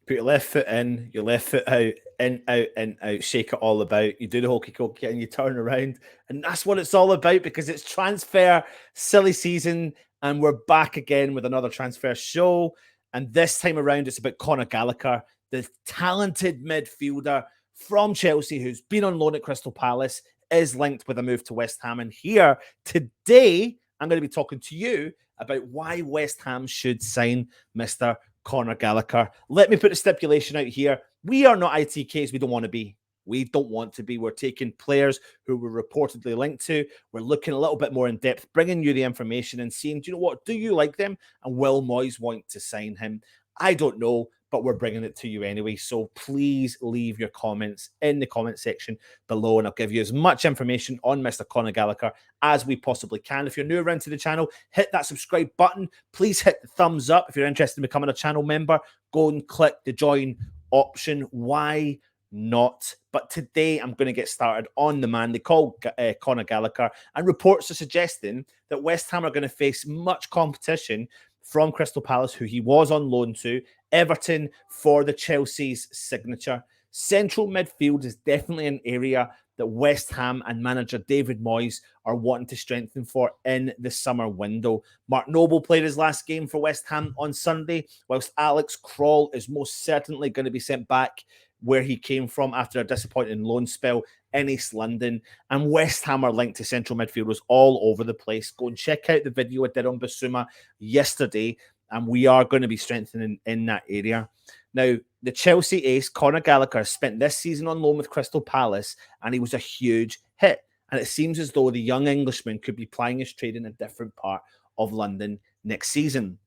Put your left foot in, your left foot out, in, out, shake it all about. You do the hokey cokey and you turn around. And that's what it's all about because it's transfer silly season. And we're back again with another transfer show. And this time around, it's about Conor Gallagher, the talented midfielder from Chelsea who's been on loan at Crystal Palace, is linked with a move to West Ham. And here today, I'm going to be talking to you about why West Ham should sign Mr. Conor Gallagher. Let me put a stipulation out here. We are not ITKs. We don't want to be. We don't want to be. We're taking players who we're reportedly linked to. We're looking a little bit more in depth, bringing you the information and seeing, do you know what? Do you like them? And will Moyes want to sign him? I don't know, but we're bringing it to you anyway. So please leave your comments in the comment section below, and I'll give you as much information on Mr. Conor Gallagher as we possibly can. If you're new around to the channel, hit that subscribe button. Please hit the thumbs up. If you're interested in becoming a channel member, go and click the join option. Why not? But today I'm going to get started on the man they call Conor Gallagher, and reports are suggesting that West Ham are going to face much competition from Crystal Palace, who he was on loan to, Everton for the Chelsea's signature. Central midfield is definitely an area that West Ham and manager David Moyes are wanting to strengthen for in the summer window. Mark Noble played his last game for West Ham on Sunday, whilst Alex Krul is most certainly going to be sent back where he came from after a disappointing loan spell in East London. And West Ham are linked to central midfielders all over the place. Go and check out the video I did on Basuma yesterday, and we are going to be strengthening in that area. Now, the Chelsea ace, Conor Gallagher, spent this season on loan with Crystal Palace, and he was a huge hit. And it seems as though the young Englishman could be plying his trade in a different part of London next season.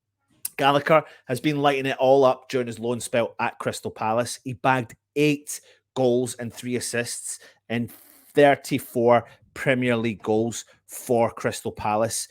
Gallagher has been lighting it all up during his loan spell at Crystal Palace. He bagged 8 goals and 3 assists in 34 Premier League goals for Crystal Palace.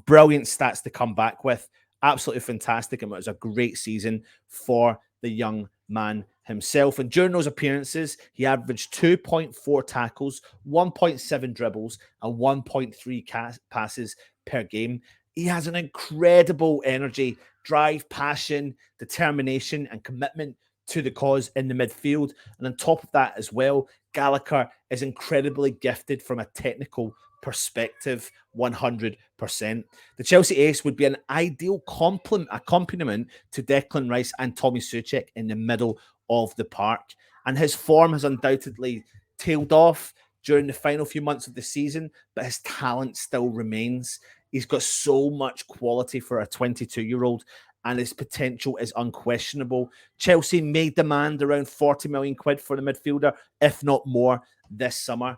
Brilliant stats to come back with. Absolutely fantastic. And it was a great season for the young man himself. And during those appearances, he averaged 2.4 tackles, 1.7 dribbles, and 1.3 passes per game. He has an incredible energy, drive, passion, determination, and commitment to the cause in the midfield. And on top of that as well, Gallagher is incredibly gifted from a technical perspective, 100%. The Chelsea ace would be an ideal accompaniment to Declan Rice and Tommy Soucek in the middle of the park. And his form has undoubtedly tailed off during the final few months of the season, but his talent still remains. He's got so much quality for a 22-year-old, and his potential is unquestionable. Chelsea may demand around 40 million quid for the midfielder, if not more, this summer.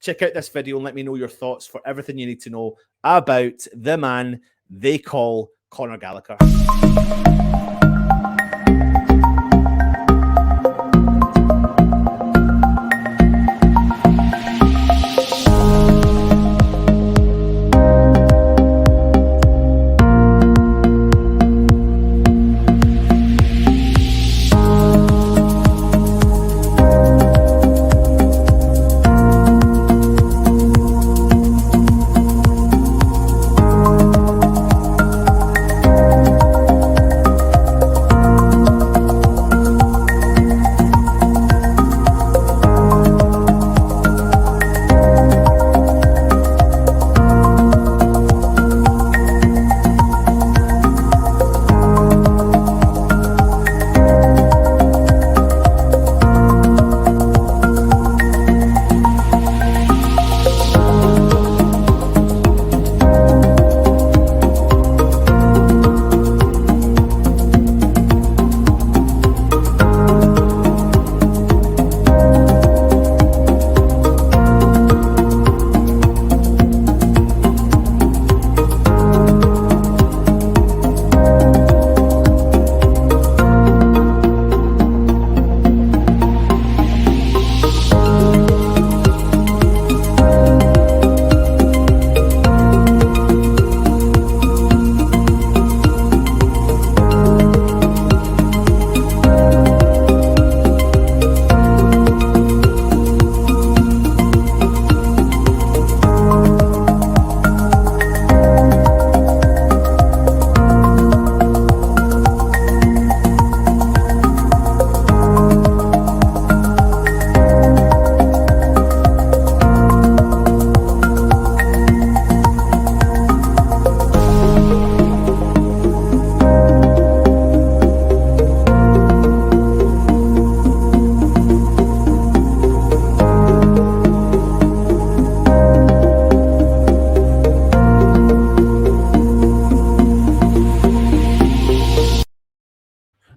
Check out this video and let me know your thoughts for everything you need to know about the man they call Conor Gallagher.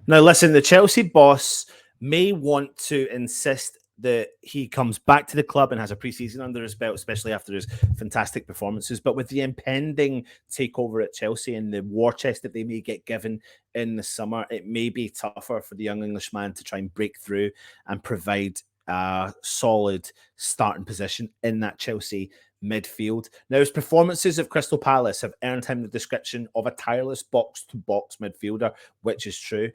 Now, listen, the Chelsea boss may want to insist that he comes back to the club and has a preseason under his belt, especially after his fantastic performances. But with the impending takeover at Chelsea and the war chest that they may get given in the summer, it may be tougher for the young Englishman to try and break through and provide a solid starting position in that Chelsea midfield. Now, his performances at Crystal Palace have earned him the description of a tireless box to box midfielder, which is true.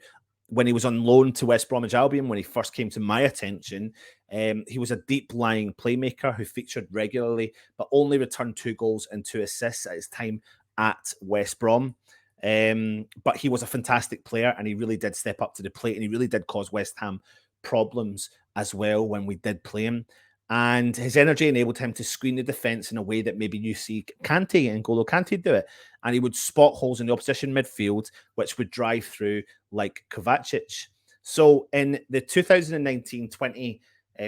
When he was on loan to West Bromwich Albion, when he first came to my attention, he was a deep lying playmaker who featured regularly, but only returned 2 goals and 2 assists at his time at West Brom. But he was a fantastic player and he really did step up to the plate and he really did cause West Ham problems as well when we did play him. And his energy enabled him to screen the defence in a way that maybe you see Kante and Golo Kante do it. And he would spot holes in the opposition midfield, which would drive through like Kovacic. So in the 2019-20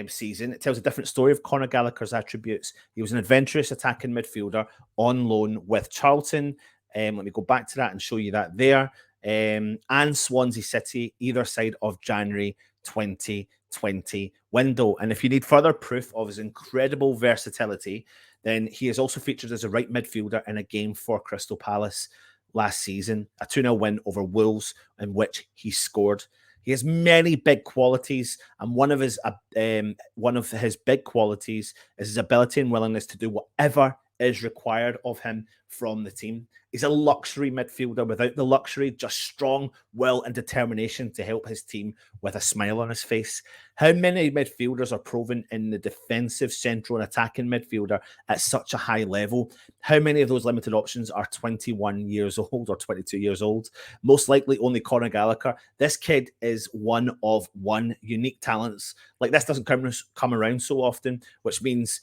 season, it tells a different story of Conor Gallagher's attributes. He was an adventurous attacking midfielder on loan with Charlton. Let me go back to that and show you that there. And Swansea City, either side of January 2020 window. And if you need further proof of his incredible versatility, then he is also featured as a right midfielder in a game for Crystal Palace last season, a 2-0 win over Wolves, in which he scored. He has many big qualities, and one of his big qualities is his ability and willingness to do whatever is required of him from the team. He's a luxury midfielder without the luxury, just strong will and determination to help his team with a smile on his face. How many midfielders are proven in the defensive, central, and attacking midfielder at such a high level? How many of those limited options are 21 years old or 22 years old? Most likely only Conor Gallagher. This kid is one of one, unique talents. Like this doesn't come around so often, which means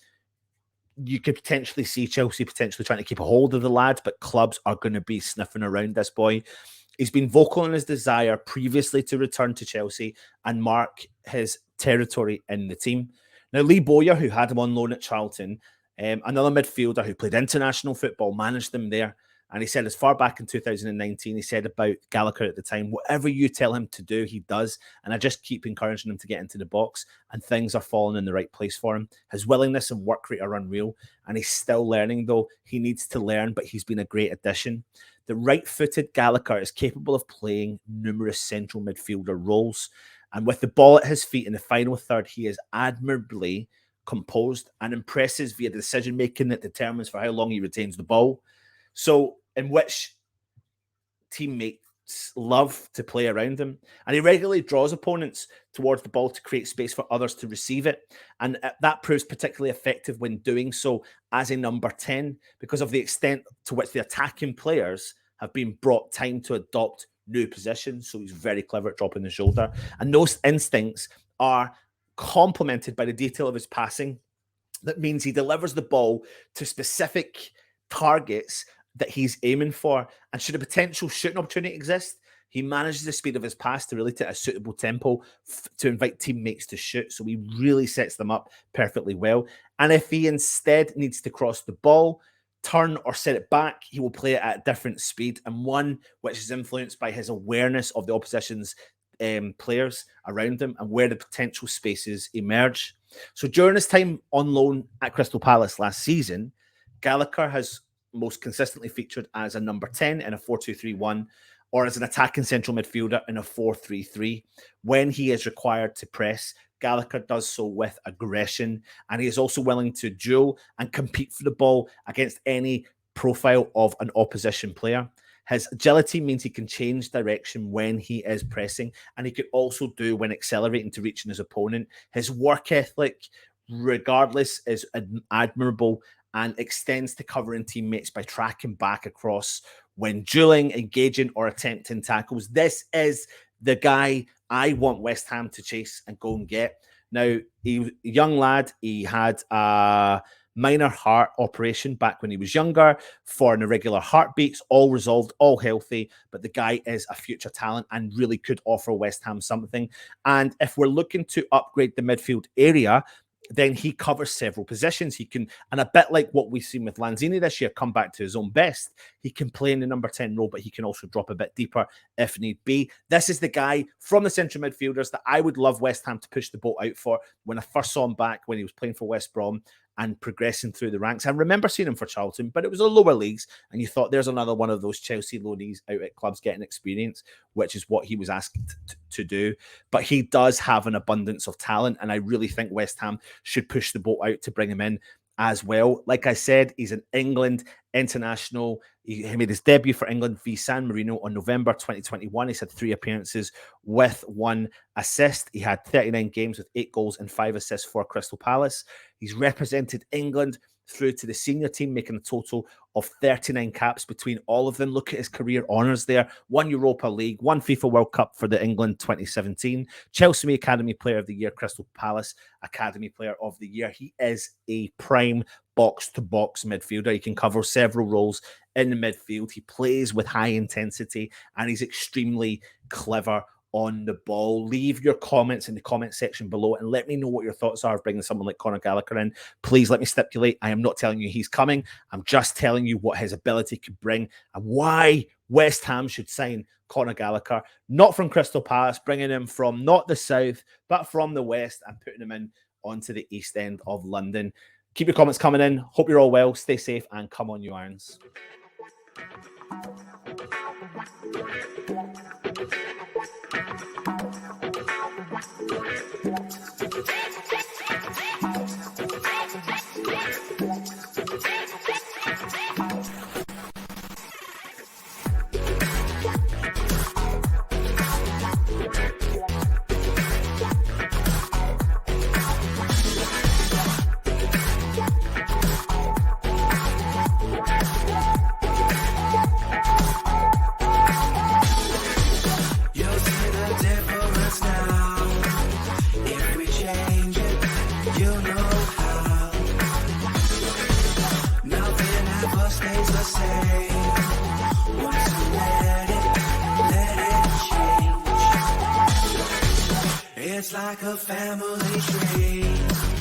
you could potentially see Chelsea potentially trying to keep a hold of the lad, but clubs are going to be sniffing around this boy. He's been vocal in his desire previously to return to Chelsea and mark his territory in the team. Now, Lee Bowyer, who had him on loan at Charlton, another midfielder who played international football, managed them there. And he said as far back in 2019, he said about Gallagher at the time, whatever you tell him to do, he does. And I just keep encouraging him to get into the box and things are falling in the right place for him. His willingness and work rate are unreal. And he's still learning, though. He needs to learn, but he's been a great addition. The right-footed Gallagher is capable of playing numerous central midfielder roles. And with the ball at his feet in the final third, he is admirably composed and impresses via the decision-making that determines for how long he retains the ball. So, in which teammates love to play around him. And he regularly draws opponents towards the ball to create space for others to receive it. And that proves particularly effective when doing so as a number 10 because of the extent to which the attacking players have been brought time to adopt new positions. So he's very clever at dropping the shoulder. And those instincts are complemented by the detail of his passing. That means he delivers the ball to specific targets that he's aiming for. And should a potential shooting opportunity exist, he manages the speed of his pass to really take a suitable tempo to invite teammates to shoot. So he really sets them up perfectly well. And if he instead needs to cross the ball, turn or set it back, he will play it at a different speed, and one which is influenced by his awareness of the opposition's players around him and where the potential spaces emerge. So during his time on loan at Crystal Palace last season, Gallagher has most consistently featured as a number 10 in a 4-2-3-1 or as an attacking central midfielder in a 4-3-3. When he is required to press, Gallagher does so with aggression, and he is also willing to duel and compete for the ball against any profile of an opposition player. His agility means he can change direction when he is pressing, and he could also do when accelerating to reaching his opponent. His work ethic, regardless, is admirable and extends to covering teammates by tracking back across when dueling, engaging, or attempting tackles. This is the guy I want West Ham to chase and go and get. Now, he was a young lad. He had a minor heart operation back when he was younger for an irregular heartbeats, all resolved, all healthy. But the guy is a future talent and really could offer West Ham something. And if we're looking to upgrade the midfield area, then he covers several positions. He can, and a bit like what we've seen with Lanzini this year, come back to his own best. He can play in the number 10 role, but he can also drop a bit deeper if need be. This is the guy from the central midfielders that I would love West Ham to push the boat out for. When I first saw him back when he was playing for West Brom and progressing through the ranks, I remember seeing him for Charlton, but it was the lower leagues, and you thought there's another one of those Chelsea loanees out at clubs getting experience, which is what he was asked to do. But he does have an abundance of talent, and I really think West Ham should push the boat out to bring him in as well. Like I said, he's an England international. He made his debut for England v San Marino on November 2021. He's had 3 appearances with 1 assist. He had 39 games with 8 goals and 5 assists for Crystal Palace. He's represented England through to the senior team, making a total of 39 caps between all of them. Look at his career honours there. 1 Europa League, 1 FIFA World Cup for the England 2017, Chelsea Academy Player of the Year, Crystal Palace Academy Player of the Year. He is a prime box-to-box midfielder. He can cover several roles in the midfield. He plays with high intensity, and he's extremely clever on the ball. Leave your comments in the comment section below and let me know what your thoughts are of bringing someone like Conor Gallagher in. Please let me stipulate, I am not telling you he's coming. I'm just telling you what his ability could bring and why West Ham should sign Conor Gallagher, not from Crystal Palace, bringing him from not the south, but from the west and putting him in onto the east end of London. Keep your comments coming in. Hope you're all well. Stay safe and come on, you Irons. It's like a family tree.